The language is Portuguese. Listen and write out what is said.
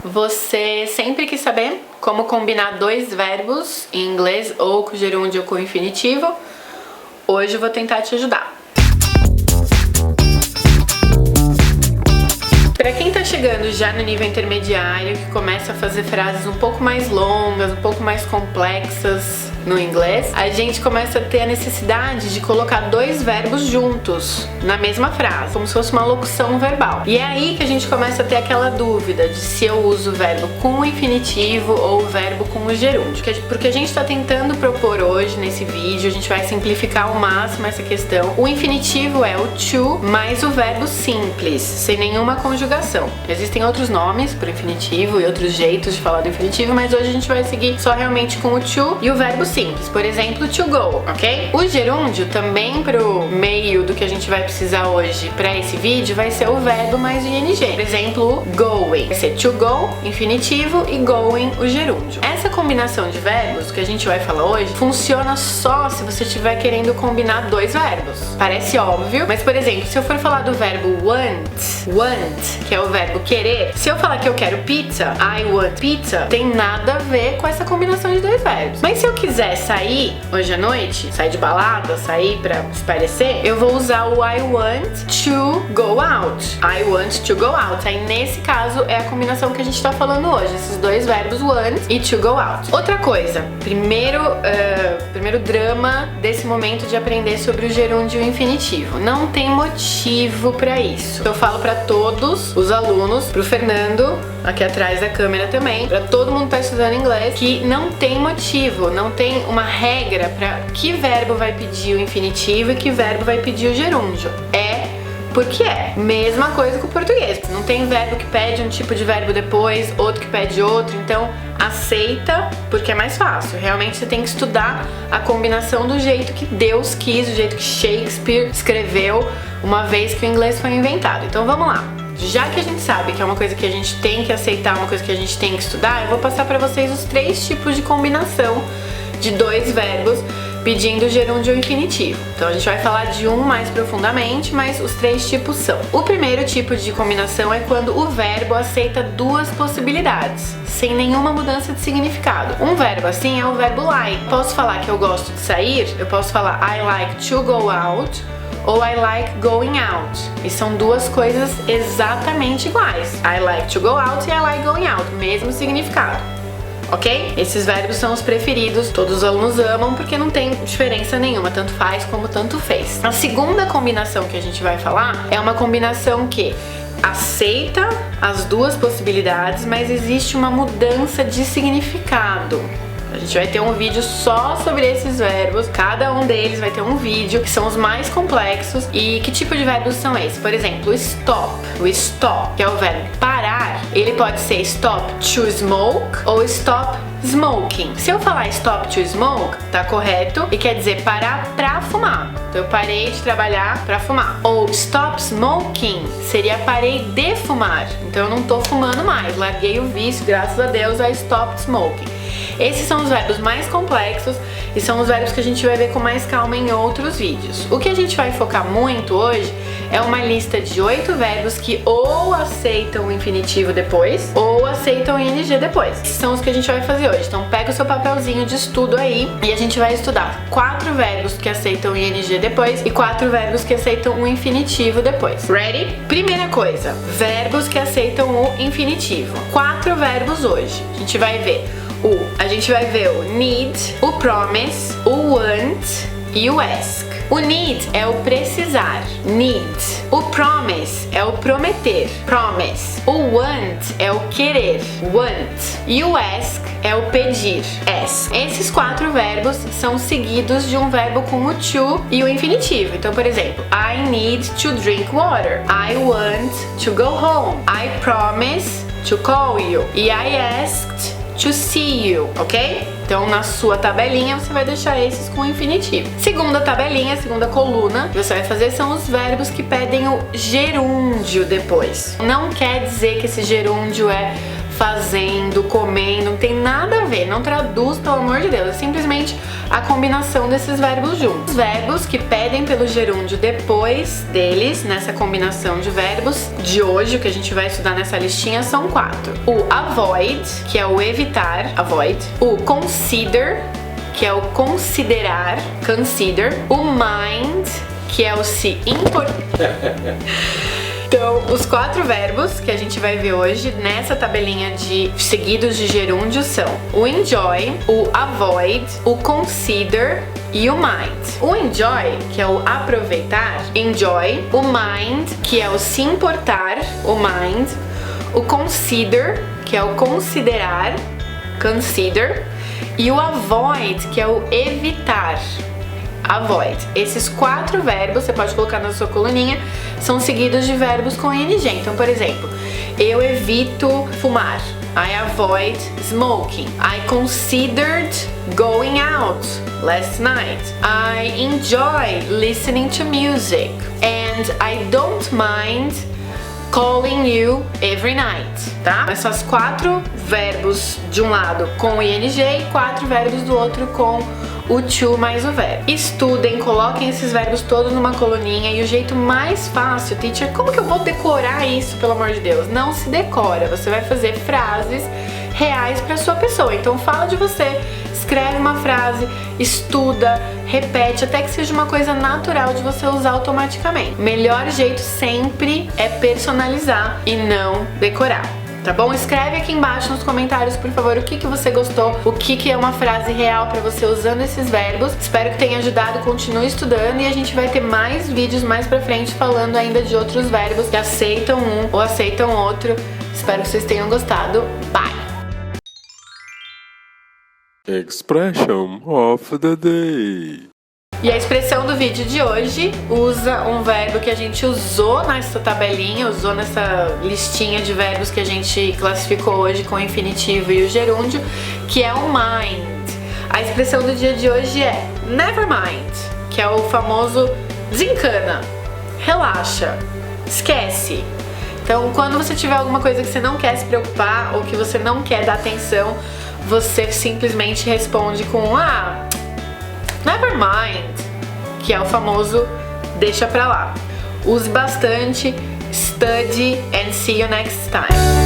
Você sempre quis saber como combinar dois verbos em inglês ou com gerúndio ou com infinitivo? Hoje eu vou tentar te ajudar. Para quem tá chegando já no nível intermediário, que começa a fazer frases um pouco mais longas, um pouco mais complexas no inglês, a gente começa a ter a necessidade de colocar dois verbos juntos na mesma frase, como se fosse uma locução verbal. E é aí que a gente começa a ter aquela dúvida de se eu uso o verbo com o infinitivo ou o verbo com o gerúndio. Porque a gente tá tentando propor hoje nesse vídeo, a gente vai simplificar ao máximo essa questão. O infinitivo é o to mais o verbo simples, sem nenhuma conjugação. Existem outros nomes para o infinitivo e outros jeitos de falar do infinitivo, mas hoje a gente vai seguir só realmente com o to e o verbo simples. Por exemplo, to go, ok? O gerúndio também pro meio do que a gente vai precisar hoje para esse vídeo vai ser o verbo mais o ing. Por exemplo, going. Vai ser to go, infinitivo, e going, o gerúndio. Essa combinação de verbos que a gente vai falar hoje funciona só se você estiver querendo combinar dois verbos. Parece óbvio, mas por exemplo, se eu for falar do verbo want, que é o verbo querer, se eu falar que eu quero pizza, I want pizza, tem nada a ver com essa combinação de dois verbos. Mas se eu quiser sair hoje à noite, sair de balada, sair pra espairecer, eu vou usar o I want to go out. I want to go out. Aí nesse caso é a combinação que a gente tá falando hoje, esses dois verbos want e to go out. Outra coisa, primeiro drama desse momento de aprender sobre o gerúndio infinitivo. Não tem motivo pra isso. Eu falo pra todos os alunos, pro Fernando, aqui atrás da câmera também, pra todo mundo que tá estudando inglês, que não tem motivo, não tem uma regra pra que verbo vai pedir o infinitivo e que verbo vai pedir o gerúndio. É porque é. Mesma coisa com o português. Não tem verbo que pede um tipo de verbo depois, outro que pede outro, então aceita porque é mais fácil. Realmente você tem que estudar a combinação do jeito que Deus quis, do jeito que Shakespeare escreveu uma vez que o inglês foi inventado. Então vamos lá. Já que a gente sabe que é uma coisa que a gente tem que aceitar, uma coisa que a gente tem que estudar, eu vou passar pra vocês os três tipos de combinação de dois verbos pedindo gerúndio ou infinitivo. Então a gente vai falar de um mais profundamente, mas os três tipos são: o primeiro tipo de combinação é quando o verbo aceita duas possibilidades, sem nenhuma mudança de significado. Um verbo assim é o verbo like. Posso falar que eu gosto de sair, eu posso falar I like to go out, ou I like going out. E são duas coisas exatamente iguais. I like to go out e I like going out, mesmo significado. Ok? Esses verbos são os preferidos, todos os alunos amam porque não tem diferença nenhuma, tanto faz como tanto fez. A segunda combinação que a gente vai falar é uma combinação que aceita as duas possibilidades, mas existe uma mudança de significado. A gente vai ter um vídeo só sobre esses verbos, cada um deles vai ter um vídeo, que são os mais complexos. E que tipo de verbos são esses? Por exemplo, o stop. O stop, que é o verbo parar, ele pode ser stop to smoke ou stop smoking. Se eu falar stop to smoke, tá correto e quer dizer parar pra fumar. Então eu parei de trabalhar pra fumar. Ou stop smoking seria parei de fumar. Então eu não tô fumando mais, larguei o vício, graças a Deus, I stopped smoking. Esses são os verbos mais complexos e são os verbos que a gente vai ver com mais calma em outros vídeos. O que a gente vai focar muito hoje é uma lista de 8 verbos que ou aceitam o infinitivo depois ou aceitam o ing depois. Esses são os que a gente vai fazer hoje. Então pega o seu papelzinho de estudo aí e a gente vai estudar 4 verbos que aceitam o ing depois e 4 verbos que aceitam o infinitivo depois. Ready? Primeira coisa, verbos que aceitam o infinitivo. 4 verbos hoje. A gente vai ver o need, o promise, o want e o ask. O need é o precisar, need. O promise é o prometer, promise. O want é o querer, want. E o ask é o pedir, ask. Esses 4 verbos são seguidos de um verbo com o to e o infinitivo. Então, por exemplo, I need to drink water. I want to go home. I promise to call you. E I asked to see you, ok? Então na sua tabelinha você vai deixar esses com o infinitivo. Segunda tabelinha, segunda coluna que você vai fazer são os verbos que pedem o gerúndio depois. Não quer dizer que esse gerúndio é fazendo, comendo, não tem nada a ver, não traduz, pelo amor de Deus, é simplesmente a combinação desses verbos juntos. Os verbos que pedem pelo gerúndio depois deles, nessa combinação de verbos de hoje, o que a gente vai estudar nessa listinha, são 4. O avoid, que é o evitar, avoid. O consider, que é o considerar, consider. O mind, que é o se importar. Então, os 4 verbos que a gente vai ver hoje nessa tabelinha de seguidos de gerúndio são o enjoy, o avoid, o consider e o mind. O enjoy, que é o aproveitar, enjoy. O mind, que é o se importar, o mind. O consider, que é o considerar, consider. E o avoid, que é o evitar, avoid. Esses 4 verbos, você pode colocar na sua coluninha, são seguidos de verbos com ing. Então, por exemplo, eu evito fumar. I avoid smoking. I considered going out last night. I enjoy listening to music. And I don't mind calling you every night, tá? Essas 4 verbos de um lado com o ing e 4 verbos do outro com o to mais o verbo. Estudem, coloquem esses verbos todos numa coluninha. E o jeito mais fácil, teacher, como que eu vou decorar isso, pelo amor de Deus? Não se decora, você vai fazer frases reais para sua pessoa. Então fala de você, escreve uma frase, estuda, repete, até que seja uma coisa natural de você usar automaticamente. Melhor jeito sempre é personalizar e não decorar. Tá bom? Escreve aqui embaixo nos comentários, por favor, o que você gostou, o que é uma frase real pra você usando esses verbos. Espero que tenha ajudado, continue estudando e a gente vai ter mais vídeos mais pra frente falando ainda de outros verbos que aceitam um ou aceitam outro. Espero que vocês tenham gostado. Bye! Expression of the day. E a expressão do vídeo de hoje usa um verbo que a gente usou nessa tabelinha, usou nessa listinha de verbos que a gente classificou hoje com o infinitivo e o gerúndio, que é o mind. A expressão do dia de hoje é never mind, que é o famoso desencana, relaxa, esquece. Então, quando você tiver alguma coisa que você não quer se preocupar ou que você não quer dar atenção, você simplesmente responde com never mind, que é o famoso deixa pra lá. Use bastante, study and see you next time.